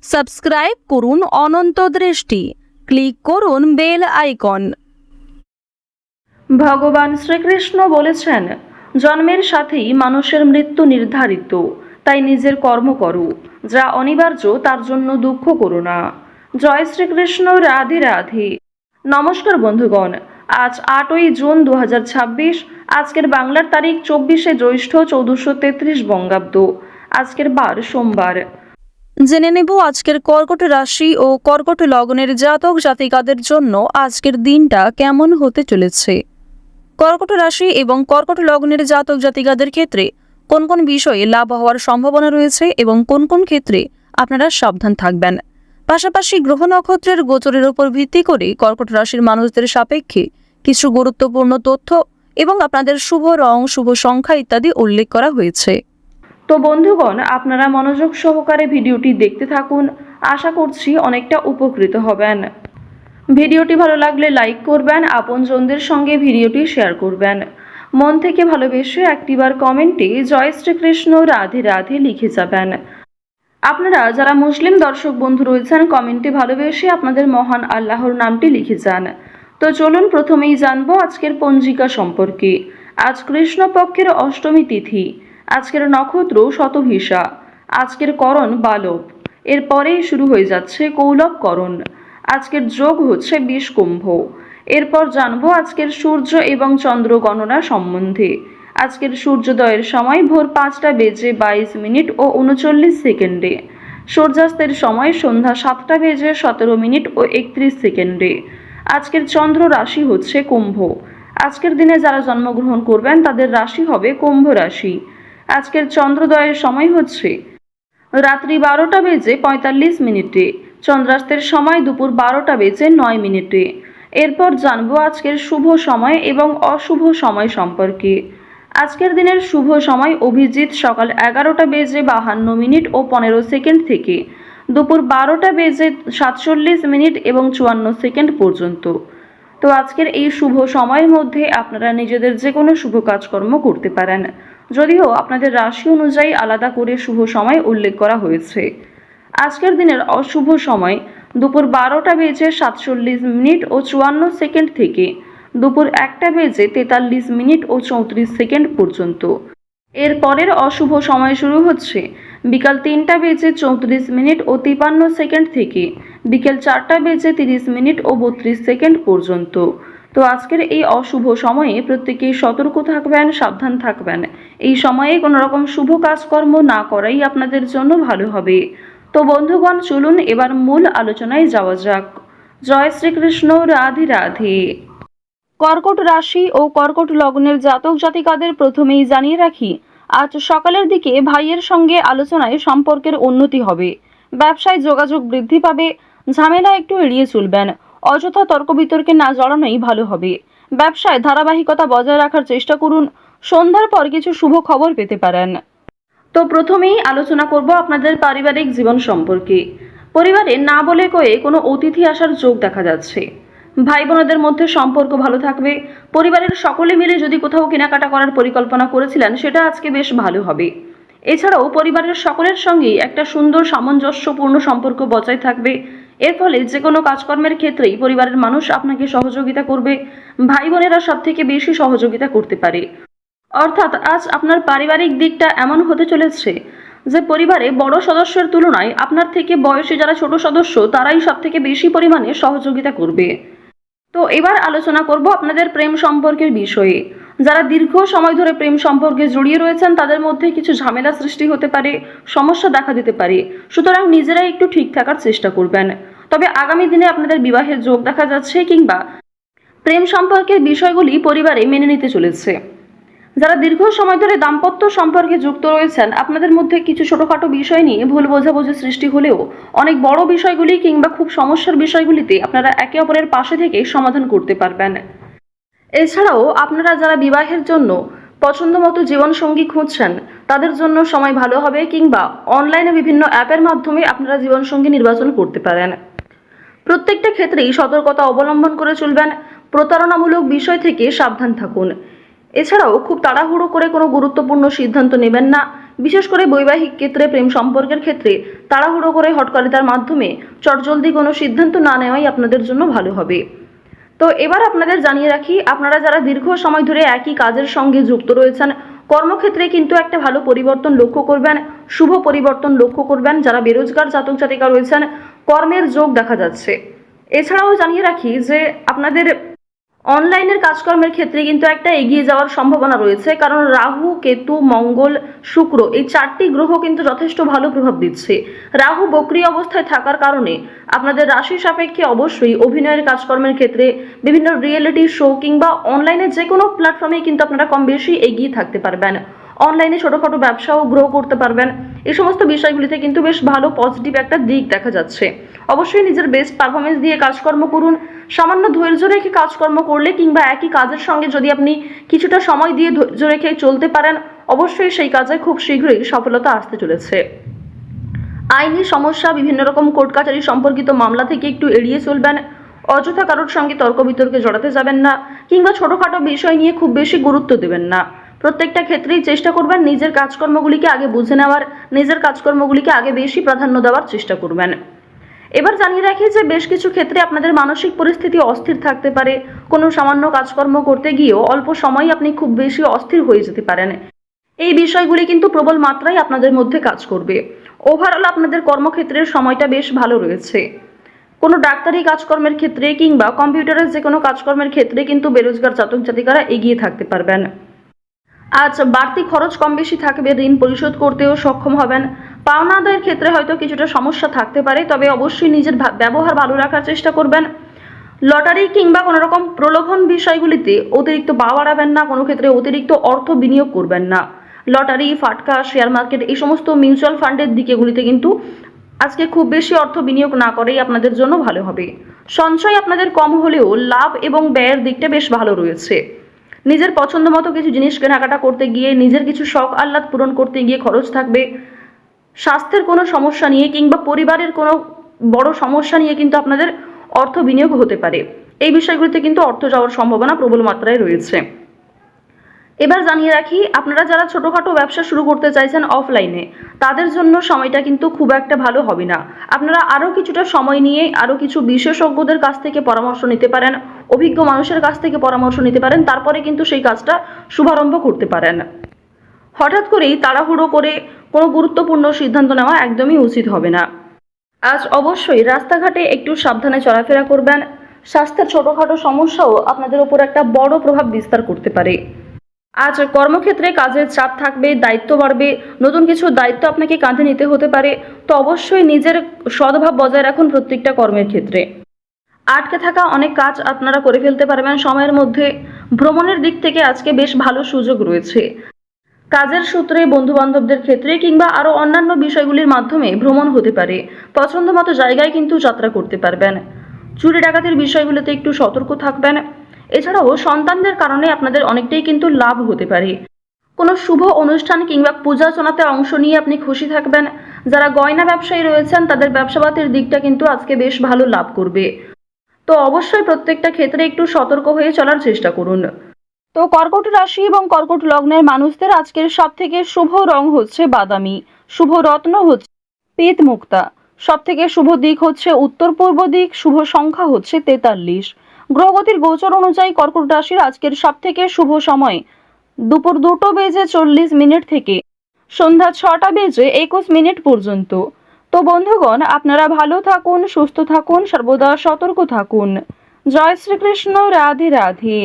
Subscribe করুন অনন্ত দৃষ্টি, click করুন বেল আইকন। ভগবান শ্রীকৃষ্ণ বলেছেন, জন্মের সাথেই মানুষের মৃত্যু নির্ধারিত, তাই নিজের কর্ম করো, যা অনিবার্য তার জন্য দুঃখ করো না। জয় শ্রীকৃষ্ণ, রাধে রাধে। নমস্কার বন্ধুগণ, আজ 8ই জুন 2026। আজকের বাংলার তারিখ 24শে জ্যৈষ্ঠ 1433 বঙ্গাব্দ। আজকের বার সোমবার। জেনে নেব আজকের কর্কট রাশি ও কর্কট লগ্নের জাতক জাতিকাদের জন্য আজকের দিনটা কেমন হতে চলেছে। কর্কট রাশি এবং কর্কট লগ্নের জাতক জাতিকাদের ক্ষেত্রে কোন কোন বিষয়ে লাভ হওয়ার সম্ভাবনা রয়েছে এবং কোন কোন ক্ষেত্রে আপনারা সাবধান থাকবেন। পাশাপাশি গ্রহ নক্ষত্রের গোচরের উপর ভিত্তি করে কর্কট রাশির মানুষদের সাপেক্ষে কিছু গুরুত্বপূর্ণ তথ্য এবং আপনাদের শুভ রং, শুভ সংখ্যা ইত্যাদি উল্লেখ করা হয়েছে। তো বন্ধুগণ, আপনারা মনোযোগ সহকারে ভিডিওটি দেখতে থাকুন। আশা করছি অনেকটা উপকৃত হবেন। ভিডিওটি ভালো লাগলে লাইক করবেন, আপনজনদের সঙ্গে ভিডিওটি শেয়ার করবেন। মন থেকে ভালোবেসে একটিবার কমেন্টে জয় শ্রীকৃষ্ণ, রাধে রাধে লিখে যাবেন। আপনারা যারা মুসলিম দর্শক বন্ধু রয়েছেন, কমেন্টে ভালোবেসে আপনাদের মহান আল্লাহর নামটি লিখে যান। তো চলুন প্রথমেই জানবো আজকের পঞ্জিকা সম্পর্কে। আজ কৃষ্ণপক্ষের অষ্টমী তিথি। আজকের নক্ষত্র শতভিষা। আজকের করণ বালব। এরপরেই শুরু হয়ে যাচ্ছে কৌলব করণ। আজকের যোগ হচ্ছে বিষকুম্ভ। এরপর জানবো আজকের সূর্য এবং চন্দ্র গণনা সম্বন্ধে। আজকের সূর্যোদয়ের সময় ভোর 5:22 ও 39 সেকেন্ডে। সূর্যাস্তের সময় সন্ধ্যা 7:17 ও 31 সেকেন্ডে। আজকের চন্দ্র রাশি হচ্ছে কুম্ভ। আজকের দিনে যারা জন্মগ্রহণ করবেন তাদের রাশি হবে কুম্ভ রাশি। আজকের চন্দ্রোদয়ের সময় হচ্ছে রাত্রি 12:45। চন্দ্রাস্তের সময় দুপুর 12:09। এরপর জানবো আজকের শুভ সময় এবং অশুভ সময় সম্পর্কে। আজকের দিনের শুভ সময় অভিজিৎ সকাল 11:52 ও 15 সেকেন্ড থেকে দুপুর 12:47 এবং 54 সেকেন্ড পর্যন্ত। তো আজকের এই শুভ সময়ের মধ্যে আপনারা নিজেদের যে কোনো শুভ কাজকর্ম করতে পারেন, যদিও আপনাদের রাশি অনুযায়ী আলাদা করে শুভ সময় উল্লেখ করা হয়েছে। আজকের দিনের অশুভ সময় দুপুর 12:47 ও 54 সেকেন্ড থেকে দুপুর 1:43 ও 34 সেকেন্ড পর্যন্ত। এর পরের অশুভ সময় শুরু হচ্ছে বিকাল 3:34 ও 53 সেকেন্ড থেকে বিকেল 4:30 ও 32 সেকেন্ড পর্যন্ত। তো আজকের এই অশুভ সময়ে প্রত্যেকেই সতর্ক থাকবেন, সাবধান থাকবেন। এই সময়ে কোনো রকম শুভ কাজকর্ম না করাই আপনাদের জন্য ভালো হবে। তো বন্ধুগণ, চলুন এবার মূল আলোচনায় যাওয়া যাক। জয় শ্রীকৃষ্ণ, রাধে রাধে। কর্কট রাশি ও কর্কট লগ্নের জাতক জাতিকাদের প্রথমেই জানিয়ে রাখি, আজ সকালের দিকে ভাইয়ের সঙ্গে আলোচনায় সম্পর্কের উন্নতি হবে। ব্যবসায় যোগাযোগ বৃদ্ধি পাবে। ঝামেলা একটু এড়িয়ে চলবেন। অযথা তর্ক বিতর্কে না জড়ানোই ভালো হবে। ব্যবসায় ধারাবাহিকতা বজায় রাখার চেষ্টা করুন। সন্ধ্যার পর কিছু শুভ খবর পেতে পারেন। তো প্রথমেই আলোচনা করব আপনাদের পারিবারিক জীবন সম্পর্কে। পরিবারে না বলে কয়ে কোনো অতিথি আসার যোগ দেখা যাচ্ছে। ভাই বোনদের মধ্যে সম্পর্ক ভালো থাকবে। পরিবারের সকলে মিলে যদি কোথাও কেনাকাটা করার পরিকল্পনা করেছিলেন, সেটা আজকে বেশ ভালো হবে। এছাড়াও পরিবারের সকলের সঙ্গেই একটা সুন্দর সামঞ্জস্যপূর্ণ সম্পর্ক বজায় থাকবে। এর ফলে যে কোনো কাজকর্মের ক্ষেত্রেই পরিবারের মানুষ আপনাকে সহযোগিতা করবে। ভাই বোনেরা সব থেকে বেশি সহযোগিতা করতে পারে। অর্থাৎ আজ আপনার পারিবারিক দিকটা এমন হতে চলেছে যে পরিবারে বড় সদস্যের তুলনায় আপনার থেকে বয়সে যারা ছোট সদস্য তারাই সব থেকে বেশি পরিমাণে সহযোগিতা করবে। তো এবার আলোচনা করব আপনাদের প্রেম সম্পর্কের বিষয়ে। যারা দীর্ঘ সময় ধরে প্রেম সম্পর্কে জড়িয়ে রয়েছেন তাদের মধ্যে কিছু ঝামেলা সৃষ্টি হতে পারে, সমস্যা দেখা দিতে পারে। সুতরাং নিজেরাই একটু ঠিক থাকার চেষ্টা করবেন। তবে আগামী দিনে আপনাদের বিবাহের যোগ দেখা যাচ্ছে, কিংবা প্রেম সম্পর্কের বিষয়গুলি পরিবারে মেনে নিতে চলেছে। যারা দীর্ঘ সময় ধরে দাম্পত্য সম্পর্কে যুক্ত রয়েছেন, আপনাদের মধ্যে কিছু ছোটখাটো বিষয় নিয়ে ভুল বোঝাবুঝি সৃষ্টি হলেও অনেক বড় বিষয়গুলি কিংবা খুব সমস্যার বিষয়গুলিতে আপনারা একে অপরের পাশে থেকে সমাধান করতে পারবেন। এছাড়াও আপনারা যারা বিবাহের জন্য পছন্দ মতো জীবনসঙ্গী খুঁজছেন, তাদের জন্য সময় ভালো হবে, কিংবা অনলাইনে বিভিন্ন অ্যাপের মাধ্যমে আপনারা জীবনসঙ্গী নির্বাচন করতে পারেন। প্রত্যেকটা ক্ষেত্রেই সতর্কতা অবলম্বন করে চলবেন। প্রতারণামূলক বিষয় থেকে সাবধান থাকুন। এছাড়াও খুব তাড়াহুড়ো করে কোনো গুরুত্বপূর্ণ সিদ্ধান্ত নেবেন না, বিশেষ করে বৈবাহিক ক্ষেত্রে, প্রেম সম্পর্কের ক্ষেত্রে তাড়াহুড়ো করে হটকারিতার মাধ্যমে চটজলদি কোনো সিদ্ধান্ত না নেওয়াই আপনাদের জন্য ভালো হবে। তো এবার আপনাদের জানিয়ে রাখি, আপনারা যারা দীর্ঘ সময় ধরে একই কাজের সঙ্গে যুক্ত রয়েছেন, কর্মক্ষেত্রে কিন্তু একটা ভালো পরিবর্তন লক্ষ্য করবেন, শুভ পরিবর্তন লক্ষ্য করবেন। যারা বেরোজগার জাতক জাতিকা রয়েছেন, কর্মের যোগ দেখা যাচ্ছে। এছাড়াও জানিয়ে রাখি যে আপনাদের অনলাইনের কাজকর্মের ক্ষেত্রে কিন্তু একটা এগিয়ে যাওয়ার সম্ভাবনা রয়েছে, কারণ রাহু, কেতু, মঙ্গল, শুক্র এই 4টি গ্রহ কিন্তু যথেষ্ট ভালো প্রভাব দিচ্ছে। রাহু বক্রী অবস্থায় থাকার কারণে আপনাদের রাশি সাপেক্ষে অবশ্যই অভিনয়ের কাজকর্মের ক্ষেত্রে, বিভিন্ন রিয়েলিটি শো কিংবা অনলাইনে যে কোনো প্ল্যাটফর্মে কিন্তু আপনারা কম বেশি এগিয়ে থাকতে পারবেন। অনলাইনে ছোটোখাটো ব্যবসাও গ্রো করতে পারবেন। এই সমস্ত বিষয়গুলিতে কিন্তু বেশ ভালো পজিটিভ একটা দিক দেখা যাচ্ছে। অবশ্যই নিজের বেস্ট পারফরমেন্স দিয়ে কাজকর্ম করুন। সামান্য ধৈর্য রেখে কাজকর্ম করলে কিংবা একই কাজের সঙ্গে যদি আপনি কিছুটা সময় দিয়ে ধৈর্য রেখে চলতে পারেন, অবশ্যই সেই কাজে খুব শীঘ্রই সফলতা আসতে চলেছে। আইনি সমস্যা, বিভিন্ন রকম কোর্ট কাছারি সম্পর্কিত মামলা থেকে একটু এড়িয়ে চলবেন। অযথা কারোর সঙ্গে তর্ক বিতর্কে জড়াতে যাবেন না, কিংবা ছোটোখাটো বিষয় নিয়ে খুব বেশি গুরুত্ব দেবেন না। প্রত্যেকটা ক্ষেত্রেই চেষ্টা করবেন নিজের কাজকর্মগুলিকে আগে বুঝে নেওয়ার, নিজের কাজকর্মগুলিকে আগে বেশি প্রাধান্য দেওয়ার চেষ্টা করবেন। এবার জানিয়ে রাখি যে বেশ কিছু ক্ষেত্রে আপনাদের মানসিক পরিস্থিতি অস্থির থাকতে পারে। কোনো সামান্য কাজকর্ম করতে গিয়েও অল্প সময় আপনি খুব বেশি অস্থির হয়ে যেতে পারেন। এই বিষয়গুলি কিন্তু প্রবল মাত্রায় আপনাদের মধ্যে কাজ করবে। ওভারঅল আপনাদের কর্মক্ষেত্রের সময়টা বেশ ভালো রয়েছে। কোনো ডাক্তারি কাজকর্মের ক্ষেত্রে কিংবা কম্পিউটারের যে কোনো কাজকর্মের ক্ষেত্রে কিন্তু বেরোজগার জাতক জাতিকারা এগিয়ে থাকতে পারবেন। আজ বাড়তি খরচ কম বেশি থাকবে, ঋণ পরিশোধ করতেও সক্ষম হবেন। পাওনা আদায়ের ক্ষেত্রে হয়তো কিছুটা সমস্যা থাকতে পারে, তবে অবশ্যই নিজের ব্যবহার ভালো রাখার চেষ্টা করবেন। লটারি কিংবা কোনো রকম প্রলোভন বিষয়গুলিতে অতিরিক্ত পা বাড়াবেন না, কোনো ক্ষেত্রে অতিরিক্ত অর্থ বিনিয়োগ করবেন না। লটারি, ফাটকা, শেয়ার মার্কেট এই সমস্ত মিউচুয়াল ফান্ডের দিকেগুলিতে কিন্তু আজকে খুব বেশি অর্থ বিনিয়োগ না করেই আপনাদের জন্য ভালো হবে। সঞ্চয় আপনাদের কম হলেও লাভ এবং ব্যয়ের দিকটা বেশ ভালো রয়েছে। নিজের পছন্দ মতো কিছু জিনিস কেনাকাটা করতে গিয়ে, নিজের কিছু শখ আহ্লাদ পূরণ করতে গিয়ে খরচ থাকবে। স্বাস্থ্যের কোনো সমস্যা নিয়ে কিংবা পরিবারের কোনো বড় সমস্যা নিয়ে কিন্তু আপনাদের অর্থ বিনিয়োগ হতে পারে। এই বিষয়গুলিতে কিন্তু অর্থ যাওয়ার সম্ভাবনা প্রবল মাত্রায় রয়েছে। এবার জানিয়ে রাখি, আপনারা যারা ছোটোখাটো ব্যবসা শুরু করতে চাইছেন অফলাইনে, তাদের জন্য সময়টা কিন্তু খুব একটা ভালো হবে না। আপনারা আরও কিছুটা সময় নিয়ে আরও কিছু বিশেষজ্ঞদের কাছ থেকে পরামর্শ নিতে পারেন, অভিজ্ঞ মানুষের কাছ থেকে পরামর্শ নিতে পারেন, তারপরে কিন্তু সেই কাজটা শুভারম্ভ করতে পারেন। হঠাৎ করেই তাড়াহুড়ো করে কোনো গুরুত্বপূর্ণ সিদ্ধান্ত নেওয়া একদমই উচিত হবে না। আজ অবশ্যই রাস্তাঘাটে একটু সাবধানে চলাফেরা করবেন। স্বাস্থ্যের ছোটোখাটো সমস্যাও আপনাদের ওপর একটা বড় প্রভাব বিস্তার করতে পারে। আজ কর্মক্ষেত্রে কাজের চাপ থাকবে, দায়িত্ব বাড়বে, নতুন কিছু দায়িত্ব আপনাকে কাঁধে নিতে হতে পারে। তো অবশ্যই নিজের সদ্ভাব বজায় রাখুন প্রত্যেকটা কর্মের ক্ষেত্রে। আটকে থাকা অনেক কাজ আপনারা করে ফেলতে পারবেন সময়ের মধ্যে। ভ্রমণের দিক থেকে আজকে বেশ ভালো সুযোগ রয়েছে। কাজের সূত্রে, বন্ধু বান্ধবদের ক্ষেত্রে কিংবা আরও অন্যান্য বিষয়গুলির মাধ্যমে ভ্রমণ হতে পারে। পছন্দ মতো জায়গায় কিন্তু যাত্রা করতে পারবেন। চুরি ডাকাতির বিষয়গুলোতে একটু সতর্ক থাকবেন। এছাড়াও সন্তানদের কারণে আপনাদের অনেকটাই কিন্তু লাভ হতে পারে। কোনো শুভ অনুষ্ঠান কিংবা পূজার্চনাতে অংশ নিয়ে আপনি খুশি থাকবেন। যারা গয়না ব্যবসায়ী রয়েছেন, তাদের ব্যবসাপাতির দিকটা কিন্তু আজকে বেশ ভালো লাভ করবে। তো অবশ্যই প্রত্যেকটা ক্ষেত্রে একটু সতর্ক হয়ে চলার চেষ্টা করুন। তো কর্কট রাশি এবং কর্কট লগ্নের মানুষদের আজকের সবথেকে শুভ রং হচ্ছে বাদামি, শুভ রত্ন হচ্ছে পেত মুক্তা, সবথেকে শুভ দিক হচ্ছে উত্তর পূর্ব দিক, শুভ সংখ্যা হচ্ছে 43। গ্রহগতির গোচর অনুযায়ী কর্কট রাশির আজকের সবথেকে শুভ সময় দুপুর 2:40 থেকে সন্ধ্যা 6:21 পর্যন্ত। তো বন্ধুগণ, আপনারা ভালো থাকুন, সুস্থ থাকুন, সর্বদা সতর্ক থাকুন। জয় শ্রীকৃষ্ণ, রাধে রাধে।